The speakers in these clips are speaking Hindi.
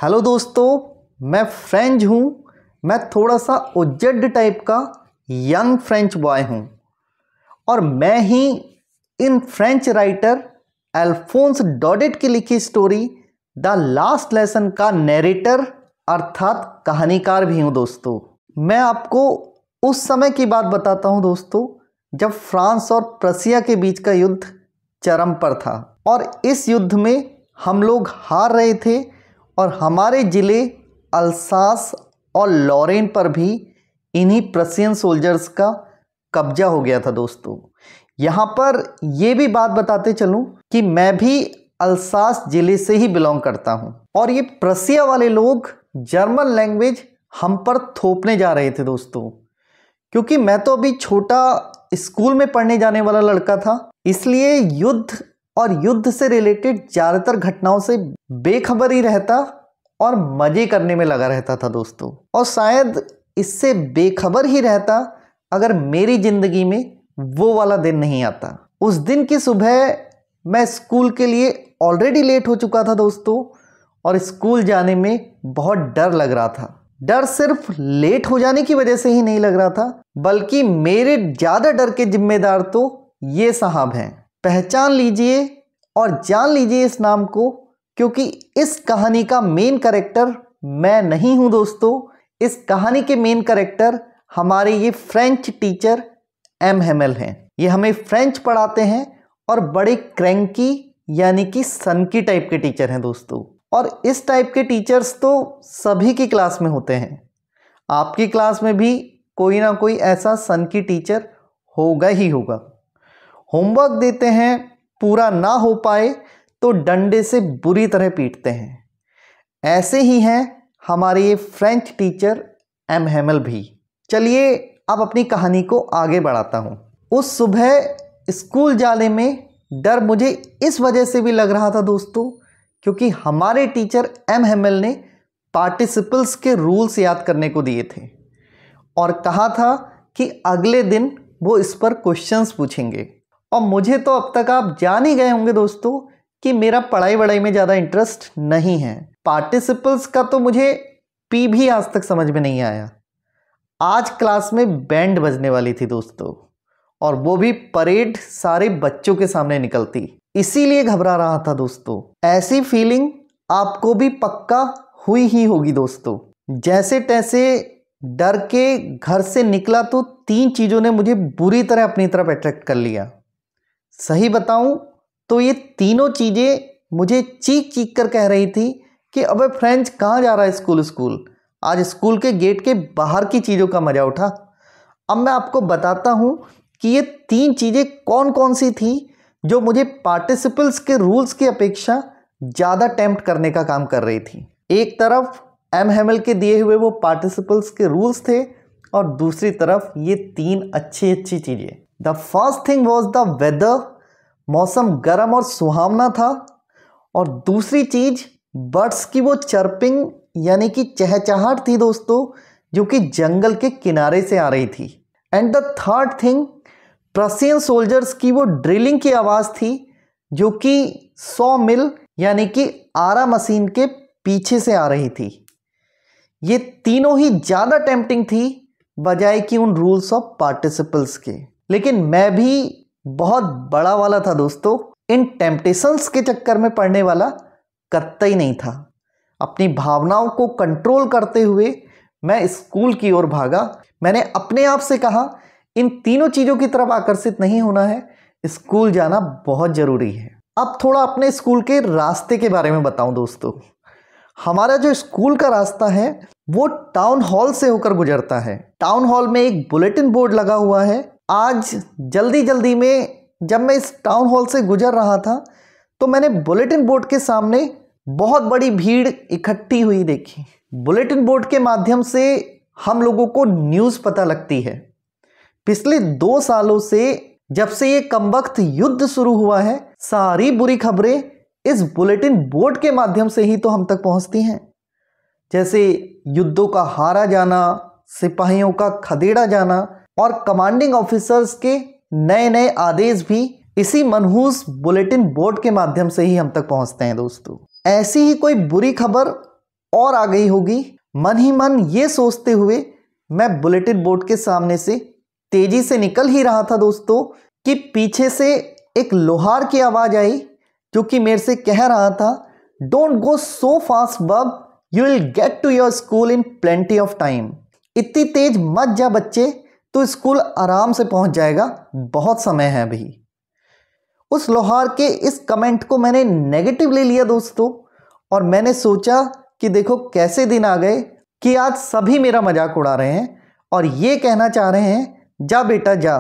हेलो दोस्तों, मैं फ्रेंच हूँ। मैं थोड़ा सा उज्जड टाइप का यंग फ्रेंच बॉय हूँ और मैं ही इन फ्रेंच राइटर अल्फोंस डॉडेट की लिखी स्टोरी द लास्ट लेसन का नैरेटर अर्थात कहानीकार भी हूँ। दोस्तों, मैं आपको उस समय की बात बताता हूँ दोस्तों, जब फ्रांस और प्रसिया के बीच का युद्ध चरम पर था और इस युद्ध में हम लोग हार रहे थे और हमारे ज़िले अल्सास और लॉरेन पर भी इन्हीं प्रसियन सोल्जर्स का कब्जा हो गया था। दोस्तों, यहाँ पर यह भी बात बताते चलूँ कि मैं भी अल्सास ज़िले से ही बिलोंग करता हूँ और ये प्रसिया वाले लोग जर्मन लैंग्वेज हम पर थोपने जा रहे थे। दोस्तों, क्योंकि मैं तो अभी छोटा स्कूल में पढ़ने जाने वाला लड़का था, इसलिए युद्ध और युद्ध से रिलेटेड ज़्यादातर घटनाओं से बेखबर ही रहता और मज़े करने में लगा रहता था। दोस्तों, और शायद इससे बेखबर ही रहता अगर मेरी ज़िंदगी में वो वाला दिन नहीं आता। उस दिन की सुबह मैं स्कूल के लिए ऑलरेडी लेट हो चुका था दोस्तों, और स्कूल जाने में बहुत डर लग रहा था। डर सिर्फ लेट हो जाने की वजह से ही नहीं लग रहा था, बल्कि मेरे ज़्यादा डर के जिम्मेदार तो ये साहब हैं। पहचान लीजिए और जान लीजिए इस नाम को, क्योंकि इस कहानी का मेन कैरेक्टर मैं नहीं हूँ। दोस्तों, इस कहानी के मेन कैरेक्टर हमारे ये फ्रेंच टीचर एम हेमेल हैं। ये हमें फ्रेंच पढ़ाते हैं और बड़े क्रैंकी यानी कि सनकी टाइप के टीचर हैं। दोस्तों, और इस टाइप के टीचर्स तो सभी की क्लास में होते हैं। आपकी क्लास में भी कोई ना कोई ऐसा सनकी टीचर होगा ही होगा। होमवर्क देते हैं, पूरा ना हो पाए तो डंडे से बुरी तरह पीटते हैं। ऐसे ही हैं हमारे ये फ्रेंच टीचर एम हेमेल भी। चलिए अब अपनी कहानी को आगे बढ़ाता हूँ। उस सुबह स्कूल जाने में डर मुझे इस वजह से भी लग रहा था दोस्तों, क्योंकि हमारे टीचर एम हेमेल ने पार्टिसिपल्स के रूल्स याद करने को दिए थे और कहा था कि अगले दिन वो इस पर क्वेश्चंस पूछेंगे। और मुझे तो अब तक आप जान ही गए होंगे दोस्तों कि मेरा पढ़ाई वढ़ाई में ज़्यादा इंटरेस्ट नहीं है। पार्टिसिपल्स का तो मुझे पी भी आज तक समझ में नहीं आया। आज क्लास में बैंड बजने वाली थी दोस्तों, और वो भी परेड सारे बच्चों के सामने निकलती, इसीलिए घबरा रहा था दोस्तों। ऐसी फीलिंग आपको भी पक्का हुई ही होगी दोस्तों। जैसे तैसे डर के घर से निकला तो 3 चीज़ों ने मुझे बुरी तरह अपनी तरफ अट्रैक्ट कर लिया। सही बताऊं तो ये तीनों चीज़ें मुझे चीख चीख कर कह रही थी कि अबे फ्रेंच कहाँ जा रहा है स्कूल, आज स्कूल के गेट के बाहर की चीज़ों का मज़ा उठा। अब मैं आपको बताता हूँ कि ये 3 चीज़ें कौन कौन सी थी जो मुझे पार्टिसिपल्स के रूल्स की अपेक्षा ज़्यादा टेम्प्ट करने का काम कर रही थी। एक तरफ एम हेमेल के दिए हुए वो पार्टिसिपल्स के रूल्स थे और दूसरी तरफ ये 3 अच्छी चीज़ें। The first thing was the weather, मौसम गर्म और सुहावना था। और दूसरी चीज़ बर्ड्स की वो चर्पिंग यानी कि चहचहाट थी दोस्तों, जो कि जंगल के किनारे से आ रही थी। And the third thing Prussian soldiers की वो ड्रिलिंग की आवाज़ थी, जो कि 100 मिल यानी कि आरा मशीन के पीछे से आ रही थी। ये तीनों ही ज़्यादा टेम्पटिंग थी बजाय कि उन रूल्स ऑफ पार्टिसिपल्स के। लेकिन मैं भी बहुत बड़ा वाला था दोस्तों, इन टेम्पटेशंस के चक्कर में पड़ने वाला कतई नहीं था। अपनी भावनाओं को कंट्रोल करते हुए मैं स्कूल की ओर भागा। मैंने अपने आप से कहा, इन तीनों चीज़ों की तरफ आकर्षित नहीं होना है, स्कूल जाना बहुत ज़रूरी है। अब थोड़ा अपने स्कूल के रास्ते के बारे में बताऊं दोस्तों। हमारा जो स्कूल का रास्ता है वो टाउन हॉल से होकर गुजरता है। टाउन हॉल में एक बुलेटिन बोर्ड लगा हुआ है। आज जल्दी में जब मैं इस टाउन हॉल से गुजर रहा था तो मैंने बुलेटिन बोर्ड के सामने बहुत बड़ी भीड़ इकट्ठी हुई देखी। बुलेटिन बोर्ड के माध्यम से हम लोगों को न्यूज़ पता लगती है। पिछले 2 सालों से जब से ये कमबख्त युद्ध शुरू हुआ है, सारी बुरी खबरें इस बुलेटिन बोर्ड के माध्यम से ही तो हम तक पहुंचती हैं। जैसे युद्धों का हारा जाना, सिपाहियों का खदेड़ा जाना और कमांडिंग ऑफिसर्स के नए नए आदेश भी इसी मनहूस बुलेटिन बोर्ड के माध्यम से ही हम तक पहुंचते हैं दोस्तों। ऐसी ही कोई बुरी खबर और आ गई होगी। मन ही मन ये सोचते हुए मैं बुलेटिन बोर्ड के सामने से तेजी से निकल ही रहा था दोस्तों कि पीछे से एक लोहार की आवाज़ आई जो कि मेरे से कह रहा था, don't go so fast bub, you will get to your school in plenty of time. इतनी तेज मत जा बच्चे, तो स्कूल आराम से पहुंच जाएगा, बहुत समय है अभी। उस लोहार के इस कमेंट को मैंने नेगेटिव ले लिया दोस्तों, और मैंने सोचा कि देखो कैसे दिन आ गए कि आज सभी मेरा मजाक उड़ा रहे हैं और ये कहना चाह रहे हैं, जा बेटा जा,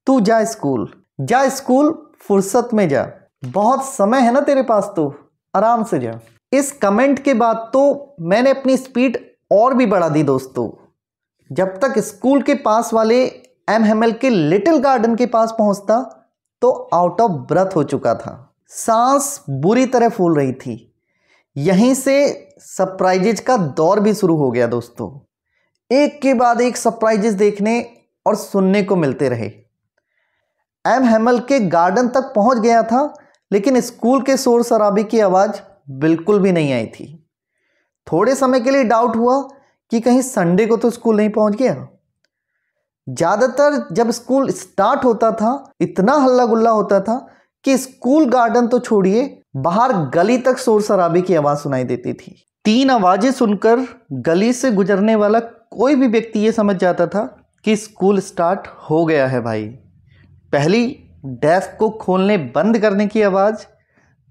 तू जा स्कूल, जा स्कूल, फुर्सत में जा, बहुत समय है ना तेरे पास, तो आराम से जा। इस कमेंट के बाद तो मैंने अपनी स्पीड और भी बढ़ा दी दोस्तों। जब तक स्कूल के पास वाले एमएमएल के लिटिल गार्डन के पास पहुंचता तो आउट ऑफ ब्रेथ हो चुका था, सांस बुरी तरह फूल रही थी। यहीं से सरप्राइजेज का दौर भी शुरू हो गया दोस्तों। एक के बाद एक सरप्राइजेज देखने और सुनने को मिलते रहे। एमएमएल के गार्डन तक पहुंच गया था, लेकिन स्कूल के शोर शराबे की आवाज़ बिल्कुल भी नहीं आई थी। थोड़े समय के लिए डाउट हुआ कि कहीं संडे को तो स्कूल नहीं पहुंच गया। ज़्यादातर जब स्कूल स्टार्ट होता था इतना हल्ला गुल्ला होता था कि स्कूल गार्डन तो छोड़िए, बाहर गली तक शोर शराबे की आवाज़ सुनाई देती थी। 3 आवाज़ें सुनकर गली से गुजरने वाला कोई भी व्यक्ति ये समझ जाता था कि स्कूल स्टार्ट हो गया है भाई। पहली, डेस्क को खोलने बंद करने की आवाज़,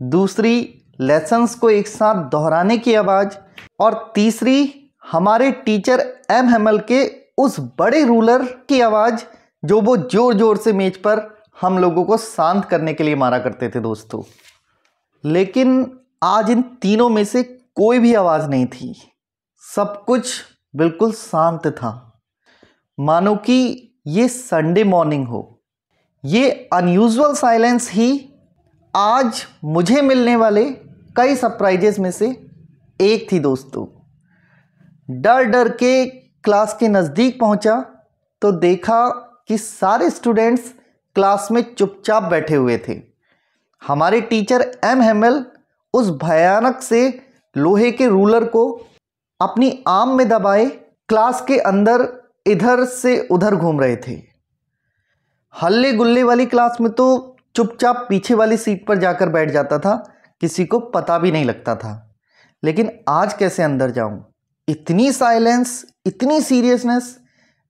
दूसरी, लेसन्स को एक साथ दोहराने की आवाज़, और तीसरी, हमारे टीचर एमएमएल के उस बड़े रूलर की आवाज़ जो वो जोर जोर से मेज पर हम लोगों को शांत करने के लिए मारा करते थे दोस्तों। लेकिन आज इन तीनों में से कोई भी आवाज़ नहीं थी, सब कुछ बिल्कुल शांत था, मानो कि ये संडे मॉर्निंग हो। ये अनयूजुअल साइलेंस ही आज मुझे मिलने वाले कई सरप्राइजेस में से एक थी दोस्तों। डर डर के क्लास के नज़दीक पहुंचा तो देखा कि सारे स्टूडेंट्स क्लास में चुपचाप बैठे हुए थे। हमारे टीचर एमएमएल उस भयानक से लोहे के रूलर को अपनी आर्म में दबाए क्लास के अंदर इधर से उधर घूम रहे थे। हल्ले गुल्ले वाली क्लास में तो चुपचाप पीछे वाली सीट पर जाकर बैठ जाता था, किसी को पता भी नहीं लगता था। लेकिन आज कैसे अंदर जाऊं? इतनी साइलेंस, इतनी सीरियसनेस,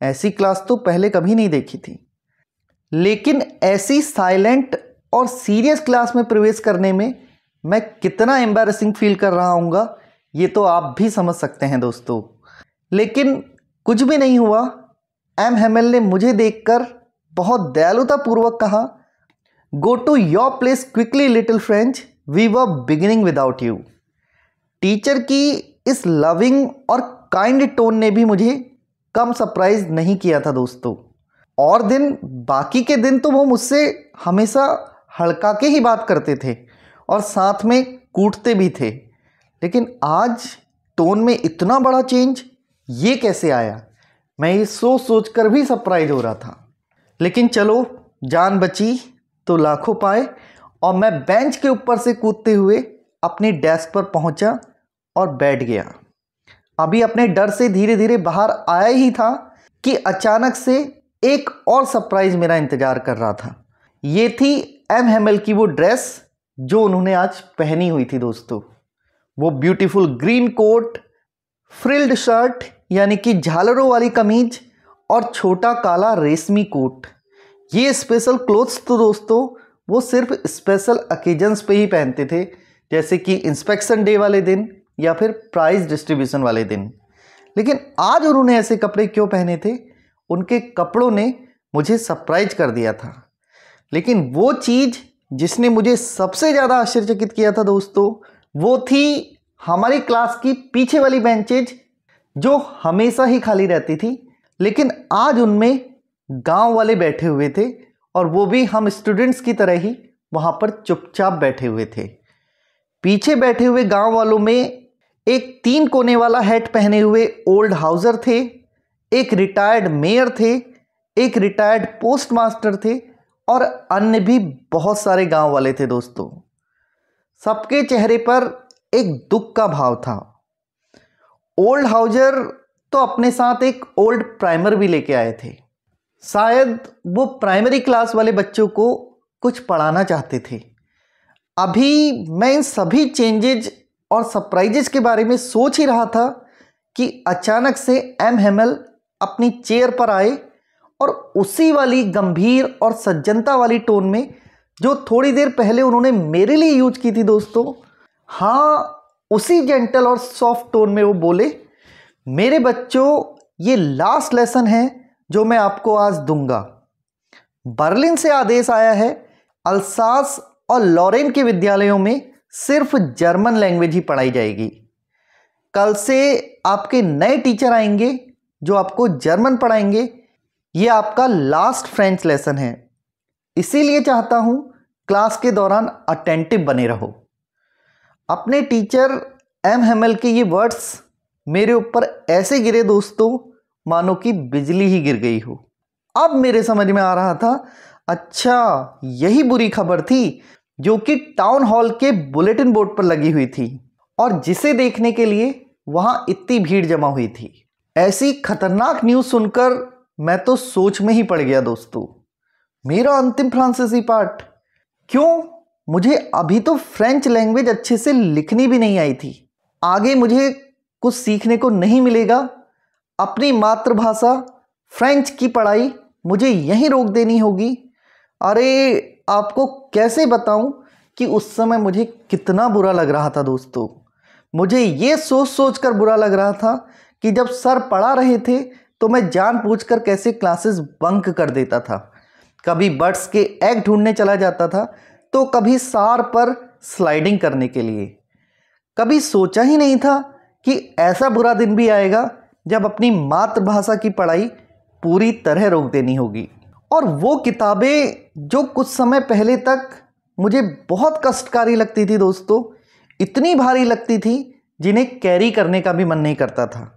ऐसी क्लास तो पहले कभी नहीं देखी थी। लेकिन ऐसी साइलेंट और सीरियस क्लास में प्रवेश करने में मैं कितना एम्बैरेसिंग फील कर रहा हूँगा ये तो आप भी समझ सकते हैं दोस्तों। लेकिन कुछ भी नहीं हुआ। एमएमएल ने मुझे देखकर बहुत दयालुतापूर्वक कहा, go to your place quickly little Franz, we were beginning without you. Teacher की इस लविंग और काइंड टोन ने भी मुझे कम सरप्राइज नहीं किया था दोस्तों। और दिन, बाकी के दिन तो वो मुझसे हमेशा हड़का के ही बात करते थे और साथ में कूटते भी थे, लेकिन आज टोन में इतना बड़ा चेंज ये कैसे आया? मैं ये सोच सोच कर भी सरप्राइज हो रहा था। लेकिन चलो, जान बची तो लाखों पाए, और मैं बेंच के ऊपर से कूदते हुए अपनी डेस्क पर पहुंचा और बैठ गया। अभी अपने डर से धीरे धीरे बाहर आया ही था कि अचानक से एक और सरप्राइज मेरा इंतजार कर रहा था। ये थी एमएमएल की वो ड्रेस जो उन्होंने आज पहनी हुई थी दोस्तों। वो beautiful green coat, frilled shirt यानी कि झालरों वाली कमीज और छोटा काला रेशमी कोट। ये स्पेशल क्लोथ्स तो दोस्तों वो सिर्फ स्पेशल ओकेजन्स पे ही पहनते थे, जैसे कि इंस्पेक्शन डे वाले दिन या फिर प्राइज डिस्ट्रीब्यूशन वाले दिन। लेकिन आज उन्होंने ऐसे कपड़े क्यों पहने थे? उनके कपड़ों ने मुझे सरप्राइज कर दिया था। लेकिन वो चीज़ जिसने मुझे सबसे ज़्यादा आश्चर्यचकित किया था दोस्तों, वो थी हमारी क्लास की पीछे वाली बेंचेज जो हमेशा ही खाली रहती थी, लेकिन आज उनमें गांव वाले बैठे हुए थे, और वो भी हम स्टूडेंट्स की तरह ही वहाँ पर चुपचाप बैठे हुए थे। पीछे बैठे हुए गांव वालों में एक 3 कोने वाला हैट पहने हुए ओल्ड हाउसर थे, एक रिटायर्ड मेयर थे, एक रिटायर्ड पोस्ट मास्टर थे, और अन्य भी बहुत सारे गांव वाले थे दोस्तों। सबके चेहरे पर एक दुख का भाव था। ओल्ड हाउजर तो अपने साथ एक ओल्ड प्राइमर भी लेके आए थे। शायद वो प्राइमरी क्लास वाले बच्चों को कुछ पढ़ाना चाहते थे। अभी मैं इन सभी चेंजेज और सरप्राइजेज के बारे में सोच ही रहा था कि अचानक से एम हेमल अपनी चेयर पर आए और उसी वाली गंभीर और सज्जनता वाली टोन में जो थोड़ी देर पहले उन्होंने मेरे लिए यूज की थी दोस्तों, हाँ उसी जेंटल और सॉफ्ट टोन में वो बोले, मेरे बच्चों ये लास्ट लेसन है जो मैं आपको आज दूंगा। बर्लिन से आदेश आया है, अल्सास और लॉरेन के विद्यालयों में सिर्फ जर्मन लैंग्वेज ही पढ़ाई जाएगी। कल से आपके नए टीचर आएंगे जो आपको जर्मन पढ़ाएंगे। ये आपका लास्ट फ्रेंच लेसन है, इसीलिए चाहता हूँ क्लास के दौरान अटेंटिव बने रहो। अपने टीचर एम हेमल के ये वर्ड्स मेरे ऊपर ऐसे गिरे दोस्तों मानो कि बिजली ही गिर गई हो। अब मेरे समझ में आ रहा था, अच्छा यही बुरी खबर थी जो कि टाउन हॉल के बुलेटिन बोर्ड पर लगी हुई थी और जिसे देखने के लिए वहां इतनी भीड़ जमा हुई थी। ऐसी खतरनाक न्यूज़ सुनकर मैं तो सोच में ही पड़ गया दोस्तों। मेरा अंतिम फ्रांसीसी पाठ, क्यों? मुझे अभी तो फ्रेंच लैंग्वेज अच्छे से लिखनी भी नहीं आई थी। आगे मुझे कुछ सीखने को नहीं मिलेगा। अपनी मातृभाषा फ्रेंच की पढ़ाई मुझे यहीं रोक देनी होगी। अरे आपको कैसे बताऊं कि उस समय मुझे कितना बुरा लग रहा था दोस्तों। मुझे ये सोच सोच कर बुरा लग रहा था कि जब सर पढ़ा रहे थे तो मैं जानबूझकर कैसे क्लासेस बंक कर देता था। कभी बर्ड्स के एग ढूंढने चला जाता था तो कभी सार पर स्लाइडिंग करने के लिए। कभी सोचा ही नहीं था कि ऐसा बुरा दिन भी आएगा जब अपनी मातृभाषा की पढ़ाई पूरी तरह रोक देनी होगी। और वो किताबें जो कुछ समय पहले तक मुझे बहुत कष्टकारी लगती थी दोस्तों, इतनी भारी लगती थी जिन्हें कैरी करने का भी मन नहीं करता था।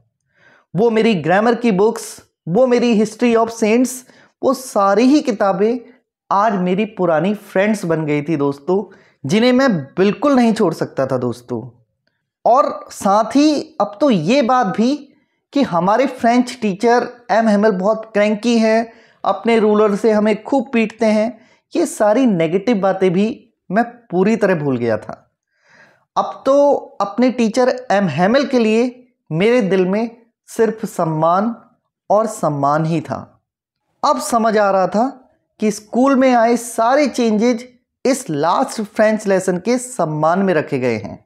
वो मेरी ग्रामर की बुक्स, वो मेरी हिस्ट्री ऑफ सेंट्स, वो सारी ही किताबें आज मेरी पुरानी फ्रेंड्स बन गई थी दोस्तों, जिन्हें मैं बिल्कुल नहीं छोड़ सकता था दोस्तों। और साथ ही अब तो ये बात भी कि हमारे फ्रेंच टीचर एम हेमल बहुत क्रैंकी हैं, अपने रूलर से हमें खूब पीटते हैं, ये सारी नेगेटिव बातें भी मैं पूरी तरह भूल गया था। अब तो अपने टीचर एम हेमल के लिए मेरे दिल में सिर्फ सम्मान और सम्मान ही था। अब समझ आ रहा था कि स्कूल में आए सारे चेंजेज इस लास्ट फ्रेंच लेसन के सम्मान में रखे गए हैं।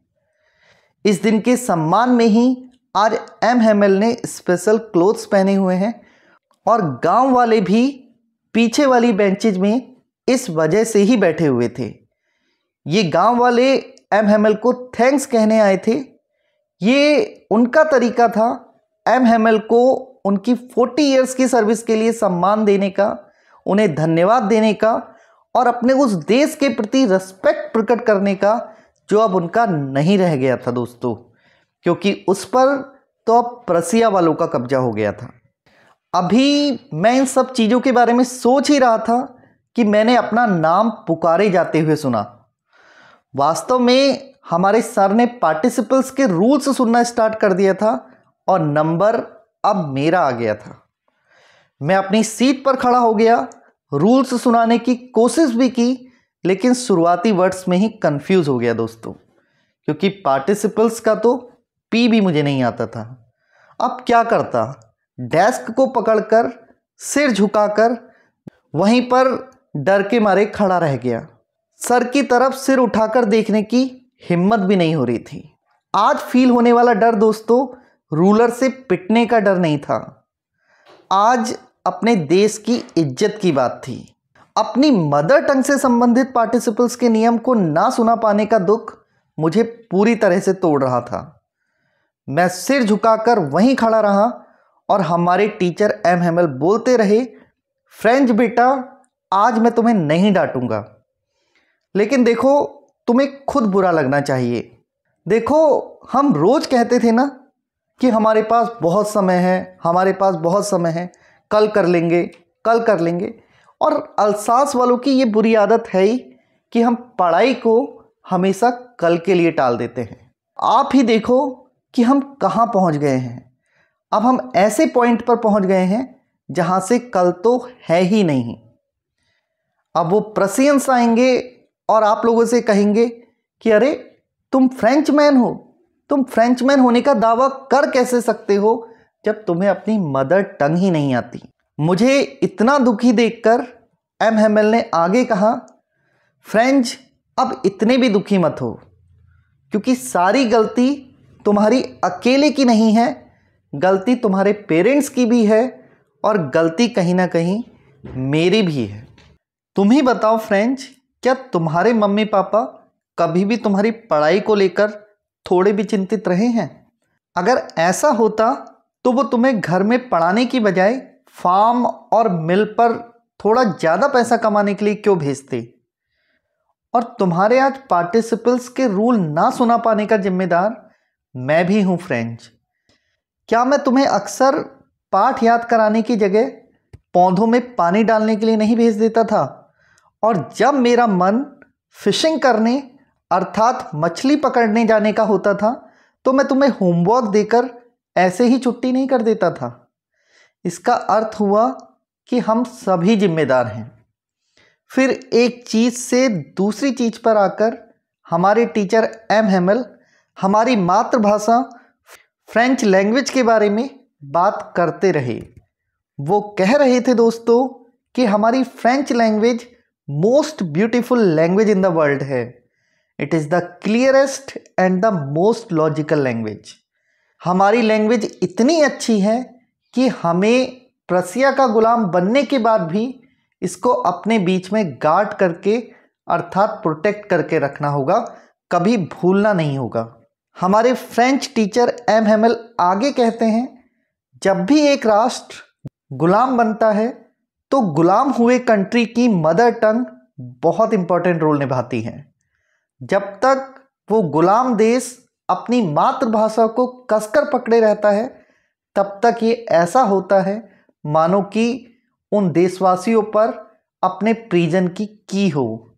इस दिन के सम्मान में ही आज एम हेमल ने स्पेशल क्लोथ्स पहने हुए हैं और गांव वाले भी पीछे वाली बेंचेज में इस वजह से ही बैठे हुए थे। ये गांव वाले एम हेमल को थैंक्स कहने आए थे। ये उनका तरीका था एम हेमल को उनकी 40 इयर्स की सर्विस के लिए सम्मान देने का, उन्हें धन्यवाद देने का और अपने उस देश के प्रति रिस्पेक्ट प्रकट करने का जो अब उनका नहीं रह गया था दोस्तों, क्योंकि उस पर तो अब प्रसिया वालों का कब्जा हो गया था। अभी मैं इन सब चीज़ों के बारे में सोच ही रहा था कि मैंने अपना नाम पुकारे जाते हुए सुना। वास्तव में हमारे सर ने पार्टिसिपल्स के रूल्स सुनना स्टार्ट कर दिया था और नंबर अब मेरा आ गया था। मैं अपनी सीट पर खड़ा हो गया, रूल्स सुनाने की कोशिश भी की, लेकिन शुरुआती वर्ड्स में ही कंफ्यूज हो गया दोस्तों, क्योंकि पार्टिसिपल्स का तो पी भी मुझे नहीं आता था। अब क्या करता, डेस्क को पकड़कर सिर झुकाकर वहीं पर डर के मारे खड़ा रह गया। सर की तरफ सिर उठाकर देखने की हिम्मत भी नहीं हो रही थी। आज फील होने वाला डर दोस्तों रूलर से पिटने का डर नहीं था, आज अपने देश की इज्जत की बात थी। अपनी मदर टंग से संबंधित पार्टिसिपल्स के नियम को ना सुना पाने का दुख मुझे पूरी तरह से तोड़ रहा था। मैं सिर झुकाकर वहीं खड़ा रहा और हमारे टीचर एम हेमल बोलते रहे, फ्रेंच बेटा आज मैं तुम्हें नहीं डांटूंगा, लेकिन देखो तुम्हें खुद बुरा लगना चाहिए। देखो हम रोज कहते थे ना कि हमारे पास बहुत समय है, हमारे पास बहुत समय है, कल कर लेंगे, कल कर लेंगे। और अल्सास वालों की ये बुरी आदत है ही कि हम पढ़ाई को हमेशा कल के लिए टाल देते हैं। आप ही देखो कि हम कहाँ पहुँच गए हैं। अब हम ऐसे पॉइंट पर पहुँच गए हैं जहाँ से कल तो है ही नहीं। अब वो प्रसियंस आएंगे और आप लोगों से कहेंगे कि अरे तुम फ्रेंचमैन हो, तुम फ्रेंचमैन होने का दावा कर कैसे सकते हो जब तुम्हें अपनी मदर टंग ही नहीं आती। मुझे इतना दुखी देखकर एम हेमेल ने आगे कहा, फ्रेंच अब इतने भी दुखी मत हो, क्योंकि सारी गलती तुम्हारी अकेले की नहीं है, गलती तुम्हारे पेरेंट्स की भी है और गलती कहीं ना कहीं मेरी भी है। तुम ही बताओ फ्रेंच, क्या तुम्हारे मम्मी पापा कभी भी तुम्हारी पढ़ाई को लेकर थोड़े भी चिंतित रहे हैं? अगर ऐसा होता तो वो तुम्हें घर में पढ़ाने की बजाय फार्म और मिल पर थोड़ा ज़्यादा पैसा कमाने के लिए क्यों भेजते? और तुम्हारे आज पार्टिसिपल्स के रूल ना सुना पाने का जिम्मेदार मैं भी हूँ फ्रेंच। क्या मैं तुम्हें अक्सर पाठ याद कराने की जगह पौधों में पानी डालने के लिए नहीं भेज देता था? और जब मेरा मन फिशिंग करने अर्थात मछली पकड़ने जाने का होता था तो मैं तुम्हें होमवर्क देकर ऐसे ही छुट्टी नहीं कर देता था। इसका अर्थ हुआ कि हम सभी जिम्मेदार हैं। फिर एक चीज़ से दूसरी चीज़ पर आकर हमारे टीचर एम हेमेल हमारी मातृभाषा फ्रेंच लैंग्वेज के बारे में बात करते रहे। वो कह रहे थे दोस्तों कि हमारी French language most beautiful language in the world है। It is the clearest and the most logical language. हमारी लैंग्वेज इतनी अच्छी है कि हमें प्रसिया का गुलाम बनने के बाद भी इसको अपने बीच में गार्ड करके अर्थात प्रोटेक्ट करके रखना होगा, कभी भूलना नहीं होगा। हमारे फ्रेंच टीचर एम हेमेल आगे कहते हैं, जब भी एक राष्ट्र गुलाम बनता है तो गुलाम हुए कंट्री की मदर टंग बहुत इंपॉर्टेंट रोल निभाती है। जब तक वो गुलाम देश अपनी मातृभाषा को कसकर पकड़े रहता है तब तक ये ऐसा होता है मानो कि उन देशवासियों पर अपने प्रिजन की हो,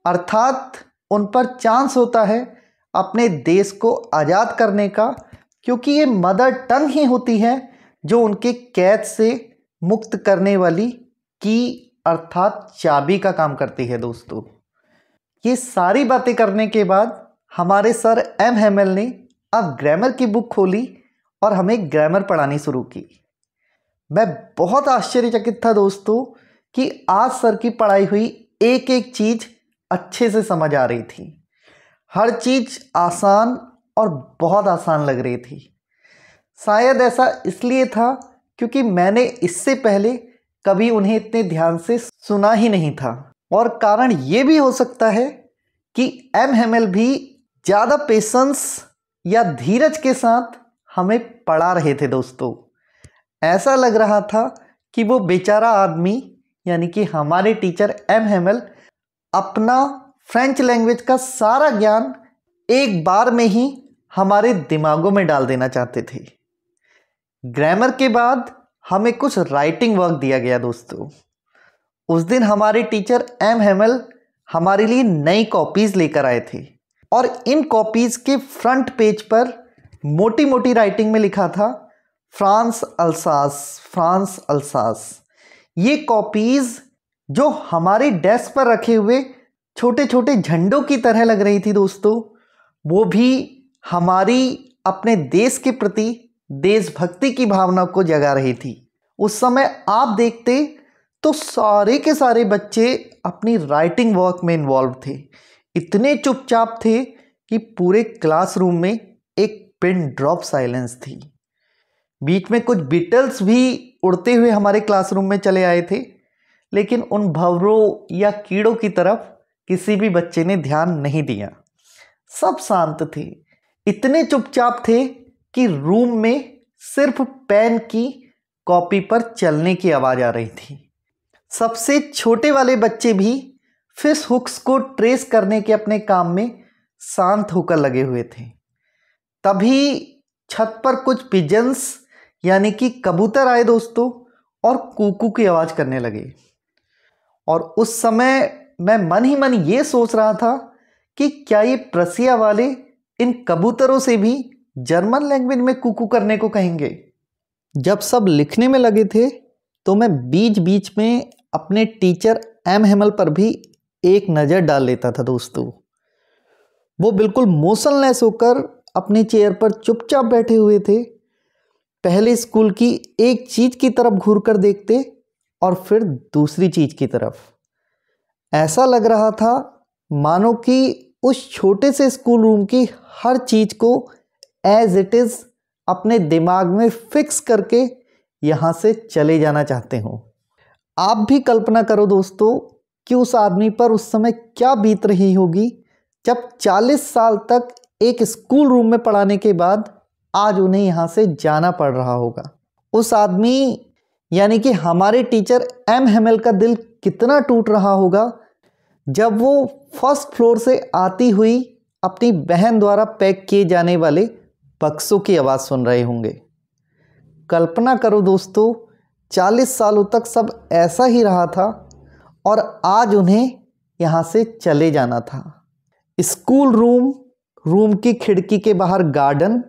अर्थात उन पर चांस होता है अपने देश को आज़ाद करने का, क्योंकि ये मदर टंग ही होती है जो उनके कैद से मुक्त करने वाली की अर्थात चाबी का काम करती है। दोस्तों, ये सारी बातें करने के बाद हमारे सर एम हेमेल ने अब ग्रामर की बुक खोली और हमें ग्रामर पढ़ानी शुरू की। मैं बहुत आश्चर्यचकित था दोस्तों कि आज सर की पढ़ाई हुई एक एक चीज़ अच्छे से समझ आ रही थी। हर चीज़ आसान और बहुत आसान लग रही थी। शायद ऐसा इसलिए था क्योंकि मैंने इससे पहले कभी उन्हें इतने ध्यान से सुना ही नहीं था, और कारण ये भी हो सकता है कि एम हेमेल भी ज़्यादा पेशेंस या धीरज के साथ हमें पढ़ा रहे थे। दोस्तों, ऐसा लग रहा था कि वो बेचारा आदमी यानी कि हमारे टीचर एम हेमेल अपना फ्रेंच लैंग्वेज का सारा ज्ञान एक बार में ही हमारे दिमागों में डाल देना चाहते थे। ग्रामर के बाद हमें कुछ राइटिंग वर्क दिया गया। दोस्तों, उस दिन हमारे टीचर एम हेमेल हमारे लिए नई कॉपीज़ लेकर आए थे और इन कॉपीज़ के फ्रंट पेज पर मोटी मोटी राइटिंग में लिखा था फ्रांस अल्सास, फ्रांस अल्सास। ये कॉपीज़ जो हमारे डेस्क पर रखे हुए छोटे छोटे झंडों की तरह लग रही थी दोस्तों, वो भी हमारी अपने देश के प्रति देशभक्ति की भावना को जगा रही थी। उस समय आप देखते तो सारे के सारे बच्चे अपनी राइटिंग वर्क में इन्वॉल्व थे। इतने चुपचाप थे कि पूरे क्लासरूम में एक पिन ड्रॉप साइलेंस थी। बीच में कुछ बीटल्स भी उड़ते हुए हमारे क्लासरूम में चले आए थे, लेकिन उन भंवरों या कीड़ों की तरफ किसी भी बच्चे ने ध्यान नहीं दिया। सब शांत थे, इतने चुपचाप थे कि रूम में सिर्फ पेन की कॉपी पर चलने की आवाज़ आ रही थी। सबसे छोटे वाले बच्चे भी फिश हुक्स को ट्रेस करने के अपने काम में शांत होकर लगे हुए थे। तभी छत पर कुछ पिजन्स यानी कि कबूतर आए दोस्तों और कूकू की आवाज़ करने लगे। और उस समय मैं मन ही मन ये सोच रहा था कि क्या ये प्रसिया वाले इन कबूतरों से भी जर्मन लैंग्वेज में कुकू करने को कहेंगे। जब सब लिखने में लगे थे तो मैं बीच बीच में अपने टीचर एम हेमल पर भी एक नज़र डाल लेता था दोस्तों। वो बिल्कुल मोशनलेस होकर अपनी चेयर पर चुपचाप बैठे हुए थे। पहले स्कूल की एक चीज़ की तरफ घूर कर देखते और फिर दूसरी चीज़ की तरफ। ऐसा लग रहा था मानो कि उस छोटे से स्कूल रूम की हर चीज़ को एज इट इज़ अपने दिमाग में फिक्स करके यहाँ से चले जाना चाहते हो। आप भी कल्पना करो दोस्तों कि उस आदमी पर उस समय क्या बीत रही होगी जब 40 साल तक एक स्कूल रूम में पढ़ाने के बाद आज उन्हें यहाँ से जाना पड़ रहा होगा। उस आदमी यानी कि हमारे टीचर एम हेमल का दिल कितना टूट रहा होगा जब वो फर्स्ट फ्लोर से आती हुई अपनी बहन द्वारा पैक किए जाने वाले बक्सों की आवाज़ सुन रहे होंगे। कल्पना करो दोस्तों, 40 सालों तक सब ऐसा ही रहा था और आज उन्हें यहाँ से चले जाना था। स्कूल रूम की खिड़की के बाहर गार्डन,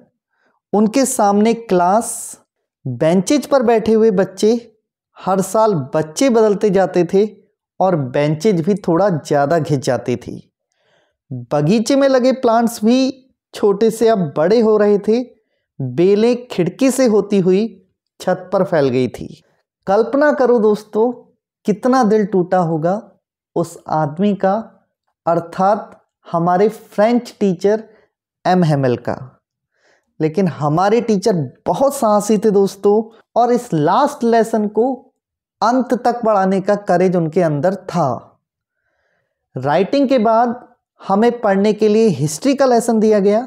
उनके सामने क्लास, बेंचेज पर बैठे हुए बच्चे। हर साल बच्चे बदलते जाते थे और बेंचेज भी थोड़ा ज़्यादा घिस जाती थी। बगीचे में लगे प्लांट्स भी छोटे से अब बड़े हो रहे थे। बेलें खिड़की से होती हुई छत पर फैल गई थी। कल्पना करो दोस्तों, कितना दिल टूटा होगा उस आदमी का, अर्थात हमारे फ्रेंच टीचर एम हेमल का। लेकिन हमारे टीचर बहुत साहसी थे दोस्तों और इस लास्ट लेसन को अंत तक पढ़ाने का करेज उनके अंदर था। राइटिंग के बाद हमें पढ़ने के लिए हिस्ट्री का लेसन दिया गया।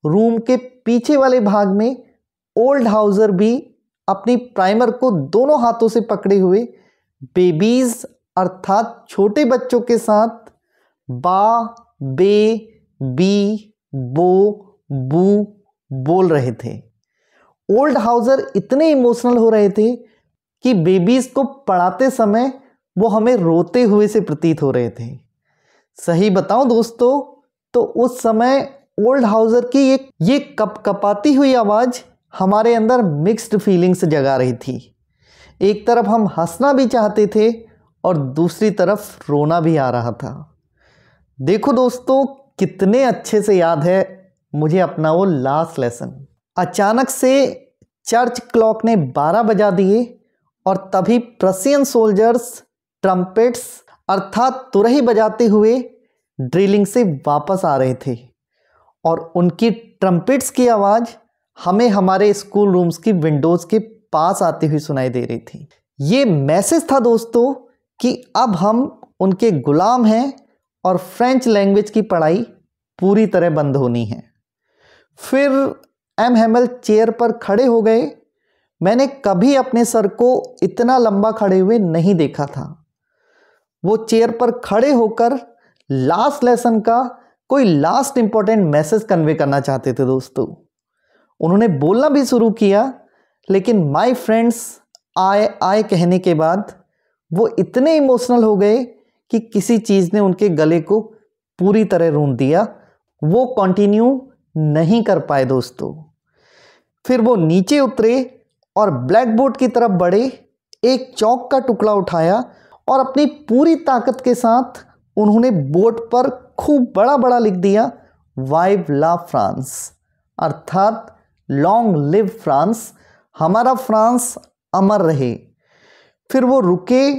रूम के पीछे वाले भाग में ओल्ड हाउसर भी अपनी प्राइमर को दोनों हाथों से पकड़े हुए बेबीज अर्थात छोटे बच्चों के साथ बा, बे, बी, बो, बू बोल रहे थे। ओल्ड हाउसर इतने इमोशनल हो रहे थे कि बेबीज को पढ़ाते समय वो हमें रोते हुए से प्रतीत हो रहे थे। सही बताऊं दोस्तों तो उस समय ओल्ड हाउसर की ये कपकपाती हुई आवाज़ हमारे अंदर मिक्स्ड फीलिंग्स जगा रही थी। एक तरफ हम हंसना भी चाहते थे और दूसरी तरफ रोना भी आ रहा था। देखो दोस्तों, कितने अच्छे से याद है मुझे अपना वो लास्ट लेसन। अचानक से चर्च क्लॉक ने 12 बजा दिए और तभी प्रशियन सोल्जर्स ट्रम्पेट्स अर्थात तुरही बजाते हुए ड्रिलिंग से वापस आ रहे थे और उनकी ट्रम्पेट्स की आवाज़ हमें हमारे स्कूल रूम्स की विंडोज़ के पास आती हुई सुनाई दे रही थी। ये मैसेज था दोस्तों कि अब हम उनके गुलाम हैं और फ्रेंच लैंग्वेज की पढ़ाई पूरी तरह बंद होनी है। फिर एम हेमल चेयर पर खड़े हो गए। मैंने कभी अपने सर को इतना लंबा खड़े हुए नहीं देखा था। वो चेयर पर खड़े होकर लास्ट लेसन का कोई लास्ट इंपॉर्टेंट मैसेज कन्वे करना चाहते थे दोस्तों। उन्होंने बोलना भी शुरू किया, लेकिन माय फ्रेंड्स आए कहने के बाद वो इतने इमोशनल हो गए कि किसी चीज़ ने उनके गले को पूरी तरह रूंध दिया। वो कंटिन्यू नहीं कर पाए दोस्तों। फिर वो नीचे उतरे और ब्लैक बोर्ड की तरफ बढ़े, एक चौक का टुकड़ा उठाया और अपनी पूरी ताकत के साथ उन्होंने बोर्ड पर खूब बड़ा बड़ा लिख दिया, वाइव ला फ्रांस, अर्थात लॉन्ग लिव फ्रांस, हमारा फ्रांस अमर रहे। फिर वो रुके,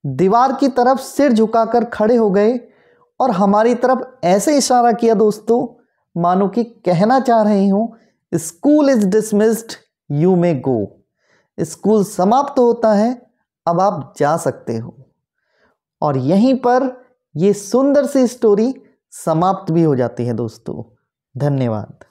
दीवार की तरफ सिर झुकाकर खड़े हो गए और हमारी तरफ ऐसे इशारा किया दोस्तों मानो कि कहना चाह रहे हो, school is dismissed, you may go. School समाप्त होता है, अब आप जा सकते हो। और यहीं पर ये सुंदर सी स्टोरी समाप्त भी हो जाती है दोस्तों। धन्यवाद।